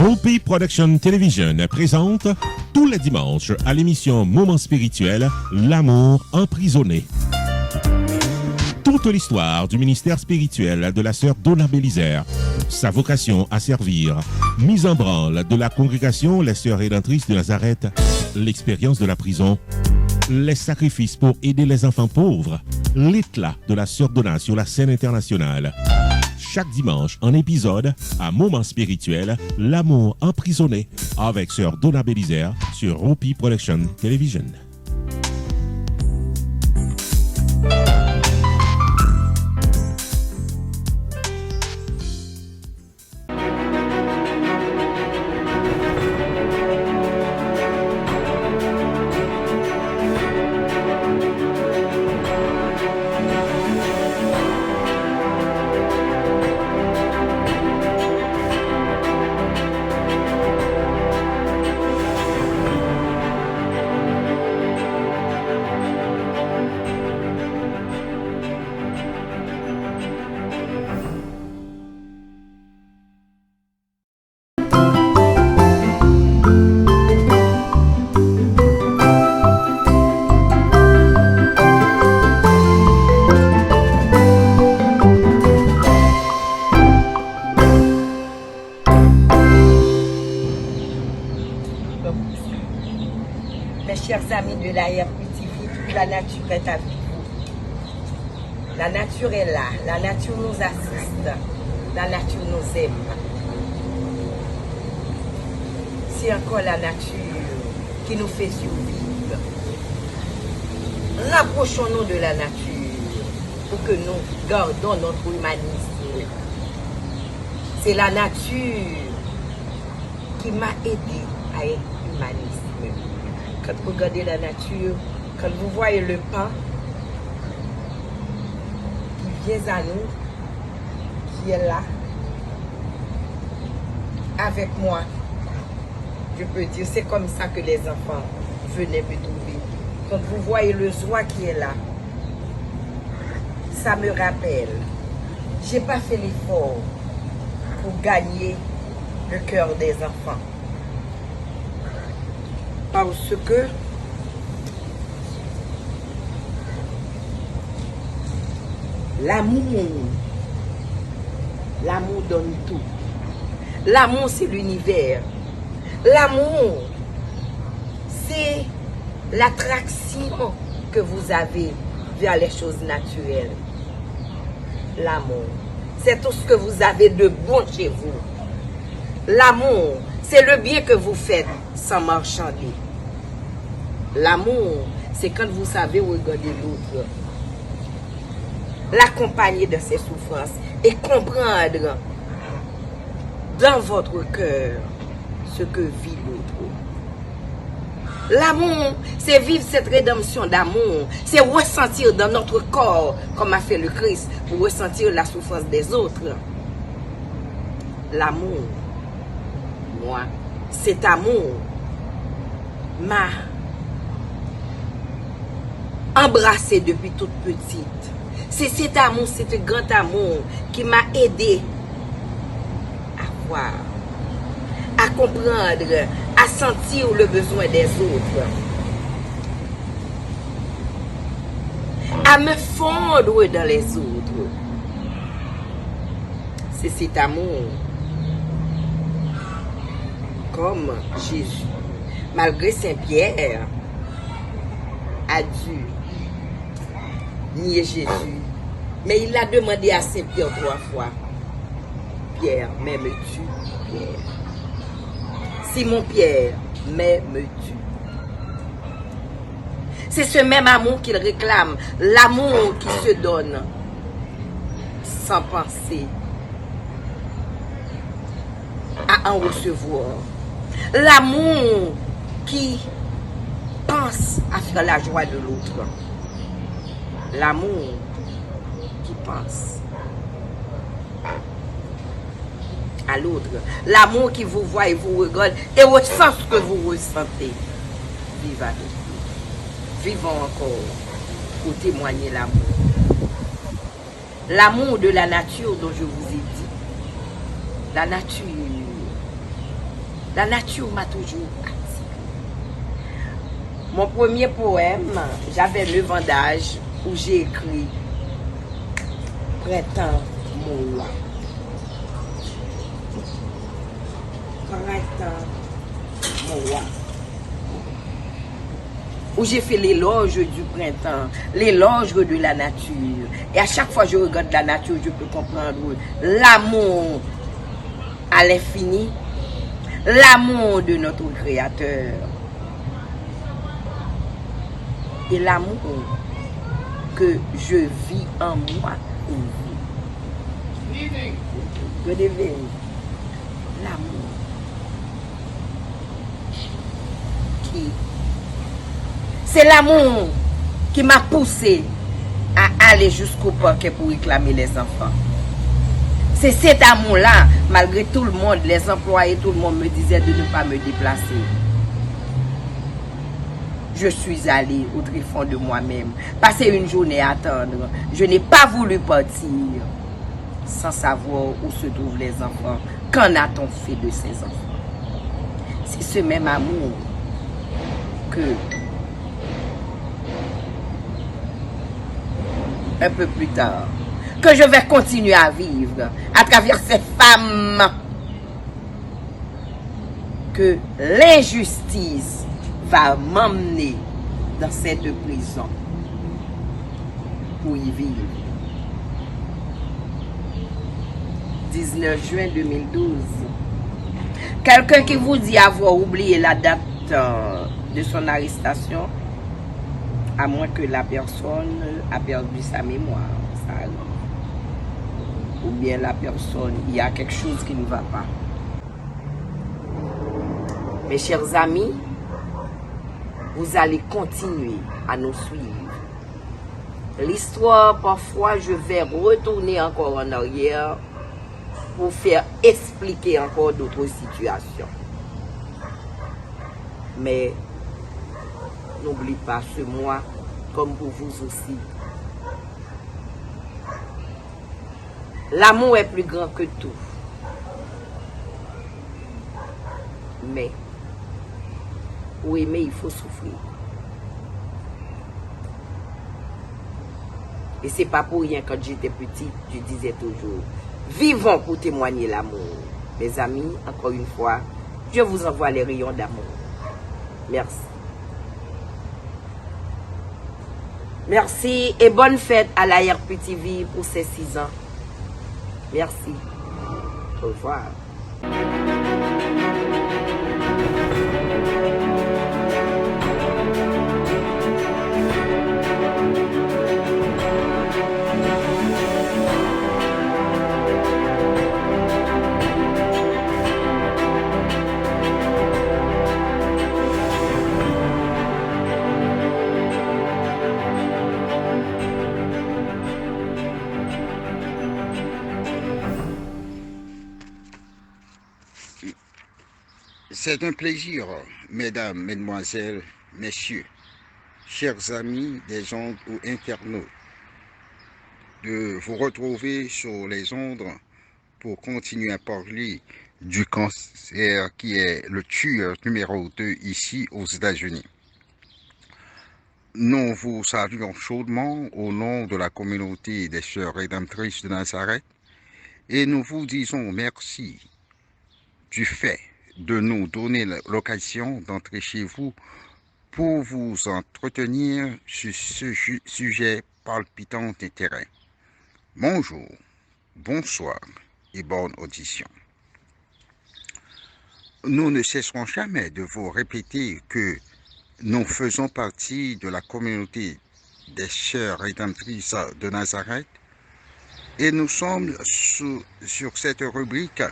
Hopi Production Television présente tous les dimanches à l'émission Moment spirituel, L'amour emprisonné. Toute l'histoire du ministère spirituel de la sœur Donna Bélisaire, sa vocation à servir, mise en branle de la congrégation Les Sœurs Rédemptrices de Nazareth, l'expérience de la prison, les sacrifices pour aider les enfants pauvres, l'éclat de la sœur Donna sur la scène internationale. Chaque dimanche, un épisode à Moment spirituel, L'amour emprisonné, avec sœur Donna Bélisaire sur Hopi Production Television. Amis de la RPTV, toute la nature est avec vous. La nature est là, la nature nous assiste, la nature nous aime. C'est encore la nature qui nous fait survivre. Rapprochons-nous de la nature pour que nous gardons notre humanisme. C'est la nature qui m'a aidé à être humaniste. Quand vous regardez la nature, quand vous voyez le pain qui vient à nous, qui est là, avec moi, je peux dire, c'est comme ça que les enfants venaient me trouver. Quand vous voyez le joie qui est là, ça me rappelle. Je n'ai pas fait l'effort pour gagner le cœur des enfants. Parce que l'amour donne tout. L'amour, c'est l'univers. L'amour, c'est l'attraction que vous avez vers les choses naturelles. L'amour, c'est tout ce que vous avez de bon chez vous. L'amour, c'est le bien que vous faites sans marchander. L'amour, c'est quand vous savez regarder l'autre, l'accompagner de ses souffrances et comprendre dans votre cœur ce que vit l'autre. L'amour, c'est vivre cette rédemption d'amour, c'est ressentir dans notre corps, comme a fait le Christ, pour ressentir la souffrance des autres. L'amour, moi, cet amour m'a embrassée depuis toute petite. C'est cet amour, cet grand amour qui m'a aidé à voir, à comprendre, à sentir le besoin des autres, à me fondre dans les autres. C'est cet amour, comme Jésus, malgré Saint-Pierre, a dû nier Jésus. Mais il a demandé à Saint-Pierre 3 fois, Pierre, m'aimes-tu? Pierre. Simon-Pierre, m'aimes-tu? C'est ce même amour qu'il réclame, l'amour qui se donne sans penser à en recevoir. L'amour qui pense à faire la joie de l'autre. L'amour qui pense à l'autre. L'amour qui vous voit et vous regarde et ressent ce que vous ressentez. Vive avec nous. Vivons encore pour témoigner l'amour. L'amour de la nature dont je vous ai dit. La nature La nature m'a toujours attiré. Mon premier poème, j'avais 9 ans d'âge, où j'ai écrit Printemps, mon roi. Printemps, mon roi. Où j'ai fait l'éloge du printemps, l'éloge de la nature. Et à chaque fois que je regarde la nature, je peux comprendre l'amour à l'infini, l'amour de notre Créateur et l'amour que je vis en moi pour vous. Good evening. L'amour qui... C'est l'amour qui m'a poussé à aller jusqu'au parquet pour réclamer les enfants. C'est cet amour-là, malgré tout le monde, les employés, tout le monde me disait de ne pas me déplacer. Je suis allée au tréfonds de moi-même, passer une journée à attendre. Je n'ai pas voulu partir sans savoir où se trouvent les enfants. Qu'en a-t-on fait de ces enfants? C'est ce même amour que, un peu plus tard, que je vais continuer à vivre à travers ces femmes que l'injustice va m'emmener dans cette prison pour y vivre. 19 juin 2012. Quelqu'un qui vous dit avoir oublié la date de son arrestation, à moins que la personne a perdu sa mémoire, ça arrive. Ou bien la personne, il y a quelque chose qui ne va pas. Mes chers amis, vous allez continuer à nous suivre. L'histoire, parfois, je vais retourner encore en arrière pour faire expliquer encore d'autres situations. Mais n'oublie pas ce mois, comme pour vous aussi. L'amour est plus grand que tout. Mais pour aimer, il faut souffrir. Et c'est pas pour rien, quand j'étais petite, je disais toujours, vivons pour témoigner l'amour. Mes amis, encore une fois, je vous envoie les rayons d'amour. Merci. Merci et bonne fête à la RPTV pour ses 6 ans. Merci. Au revoir. C'est un plaisir, mesdames, mesdemoiselles, messieurs, chers amis des ondes ou internautes, de vous retrouver sur les ondes pour continuer à parler du cancer qui est le tueur numéro 2 ici aux États-Unis. Nous vous saluons chaudement au nom de la communauté des Sœurs Rédemptrices de Nazareth et nous vous disons merci du fait de nous donner l'occasion d'entrer chez vous pour vous entretenir sur ce sujet palpitant d'intérêt. Bonjour, bonsoir et bonne audition. Nous ne cesserons jamais de vous répéter que nous faisons partie de la communauté des Sœurs Rédemptrices de Nazareth et nous sommes sur cette rubrique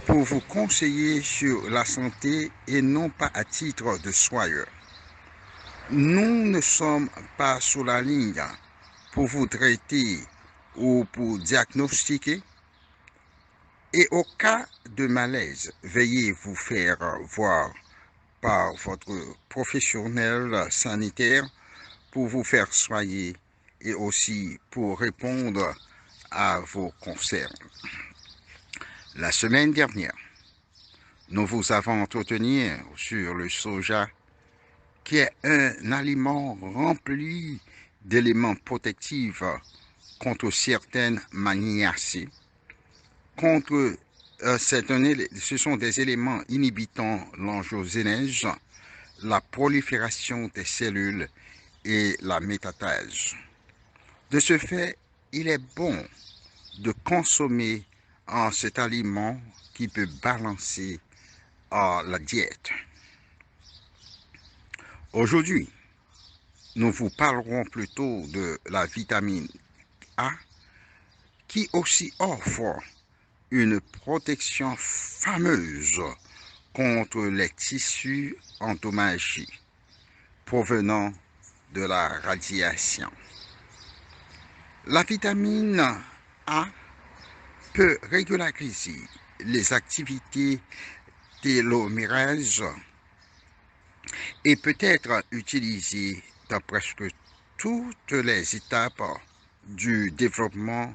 pour vous conseiller sur la santé et non pas à titre de soigneur. Nous ne sommes pas sur la ligne pour vous traiter ou pour diagnostiquer. Et au cas de malaise, veuillez vous faire voir par votre professionnel sanitaire pour vous faire soigner et aussi pour répondre à vos concerns. La semaine dernière, Nous vous avons entretenu sur le soja, qui est un aliment rempli d'éléments protectifs contre certaines maniacies, ce sont des éléments inhibitant l'angiogénèse, la prolifération des cellules et la métatase. De ce fait, il est bon de consommer cet aliment qui peut balancer la diète. Aujourd'hui, nous vous parlerons plutôt de la vitamine A, qui aussi offre une protection fameuse contre les tissus endommagés provenant de la radiation. La vitamine A peut régulariser les activités télomérase et peut être utilisée dans presque toutes les étapes du développement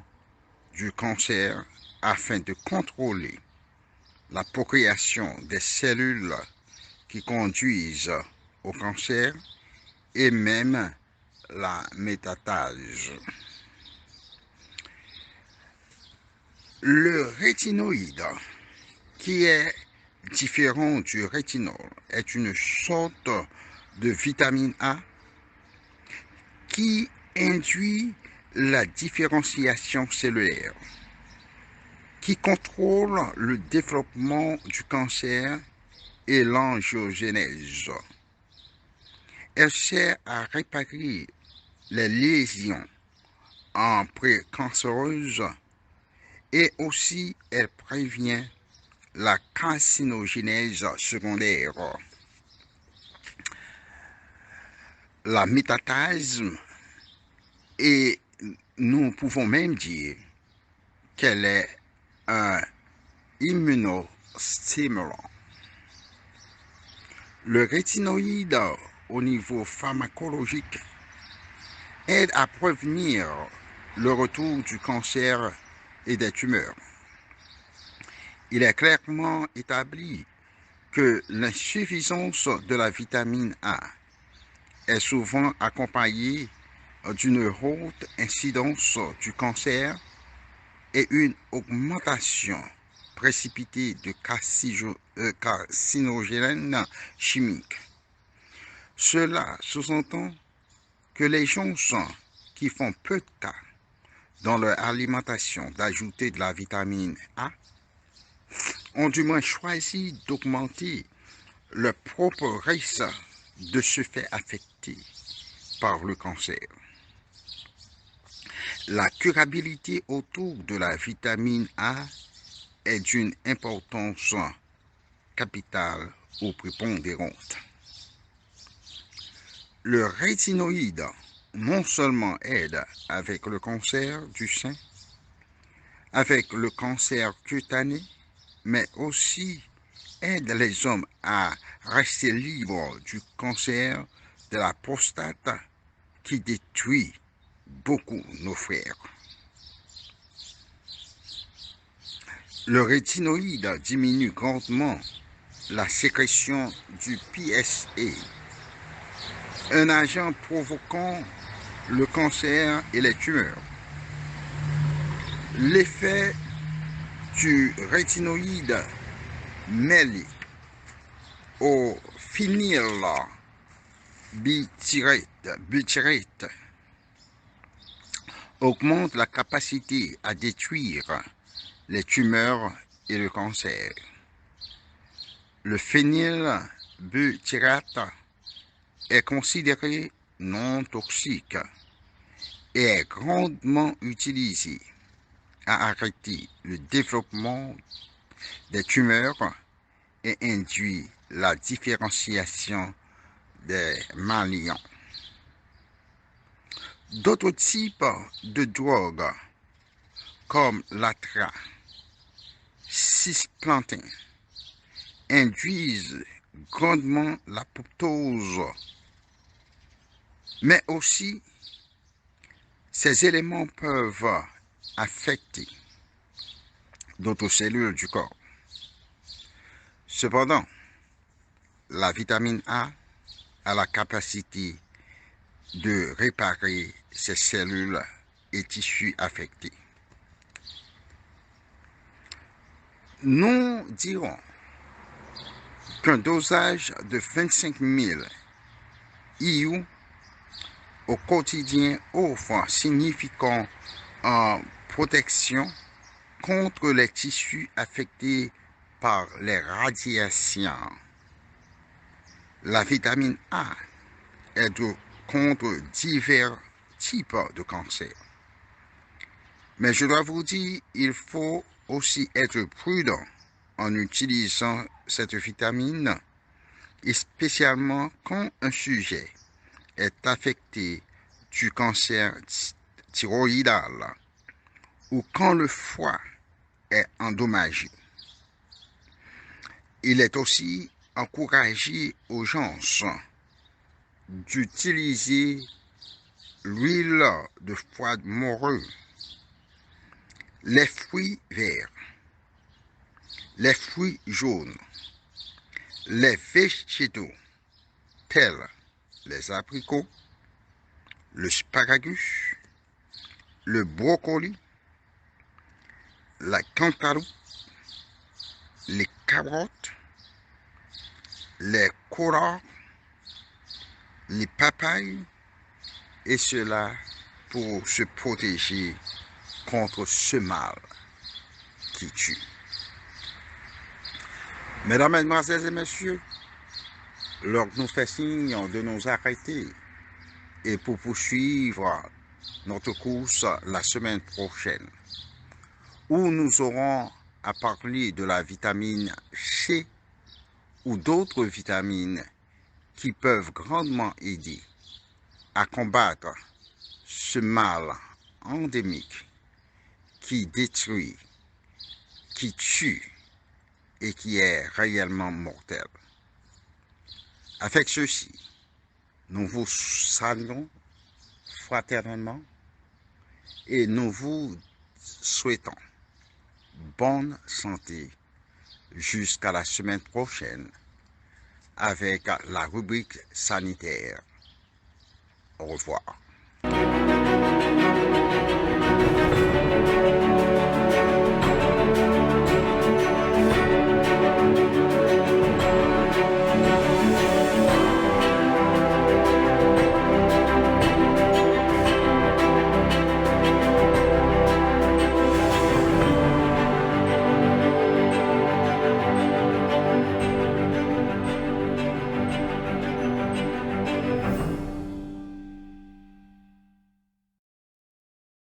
du cancer afin de contrôler la procréation des cellules qui conduisent au cancer et même la métatase. Le rétinoïde, qui est différent du rétinol, est une sorte de vitamine A qui induit la différenciation cellulaire, qui contrôle le développement du cancer et l'angiogénèse. Elle sert à réparer les lésions en précancéreuses et aussi elle prévient la carcinogénèse secondaire. La métatase, et nous pouvons même dire qu'elle est un immunostimulant. Le rétinoïde, au niveau pharmacologique, aide à prévenir le retour du cancer et des tumeurs. Il est clairement établi que l'insuffisance de la vitamine A est souvent accompagnée d'une haute incidence du cancer et une augmentation précipitée de carcinogènes chimiques. Cela sous-entend que les gens qui font peu de cas dans leur alimentation d'ajouter de la vitamine A ont du moins choisi d'augmenter leur propre risque de se faire affecter par le cancer. La curabilité autour de la vitamine A est d'une importance capitale ou prépondérante. Le rétinoïde non seulement aide avec le cancer du sein, avec le cancer cutané, mais aussi aide les hommes à rester libres du cancer de la prostate qui détruit beaucoup nos frères. Le rétinoïde diminue grandement la sécrétion du PSA, un agent provoquant le cancer et les tumeurs. L'effet du rétinoïde mêlé au phénylbutyrate augmente la capacité à détruire les tumeurs et le cancer. Le phénylbutyrate est considéré non toxique et est grandement utilisé à arrêter le développement des tumeurs et induit la différenciation des malignants. D'autres types de drogues comme l'atra, cisplantin, induisent grandement l'apoptose, mais aussi ces éléments peuvent affecter d'autres cellules du corps. Cependant, la vitamine A a la capacité de réparer ces cellules et tissus affectés. Nous dirons qu'un dosage de 25 000 IU au quotidien offre un significant en protection contre les tissus affectés par les radiations. La vitamine A aide contre divers types de cancer. Mais je dois vous dire, il faut aussi être prudent en utilisant cette vitamine, et spécialement quand un sujet est affecté du cancer thyroïdal ou quand le foie est endommagé. Il est aussi encouragé aux gens d'utiliser l'huile de foie moreux, les fruits verts, les fruits jaunes, les végétaux tels les abricots, le sparagus, le brocoli, la cantaloupe, les carottes, les courges, les papayes, et cela pour se protéger contre ce mal qui tue. Mesdames, Mesdemoiselles et Messieurs, l'heure nous fait signe de nous arrêter et pour poursuivre notre course la semaine prochaine, où nous aurons à parler de la vitamine C ou d'autres vitamines qui peuvent grandement aider à combattre ce mal endémique qui détruit, qui tue et qui est réellement mortel. Avec ceci, nous vous saluons fraternellement et nous vous souhaitons bonne santé jusqu'à la semaine prochaine avec la rubrique sanitaire. Au revoir.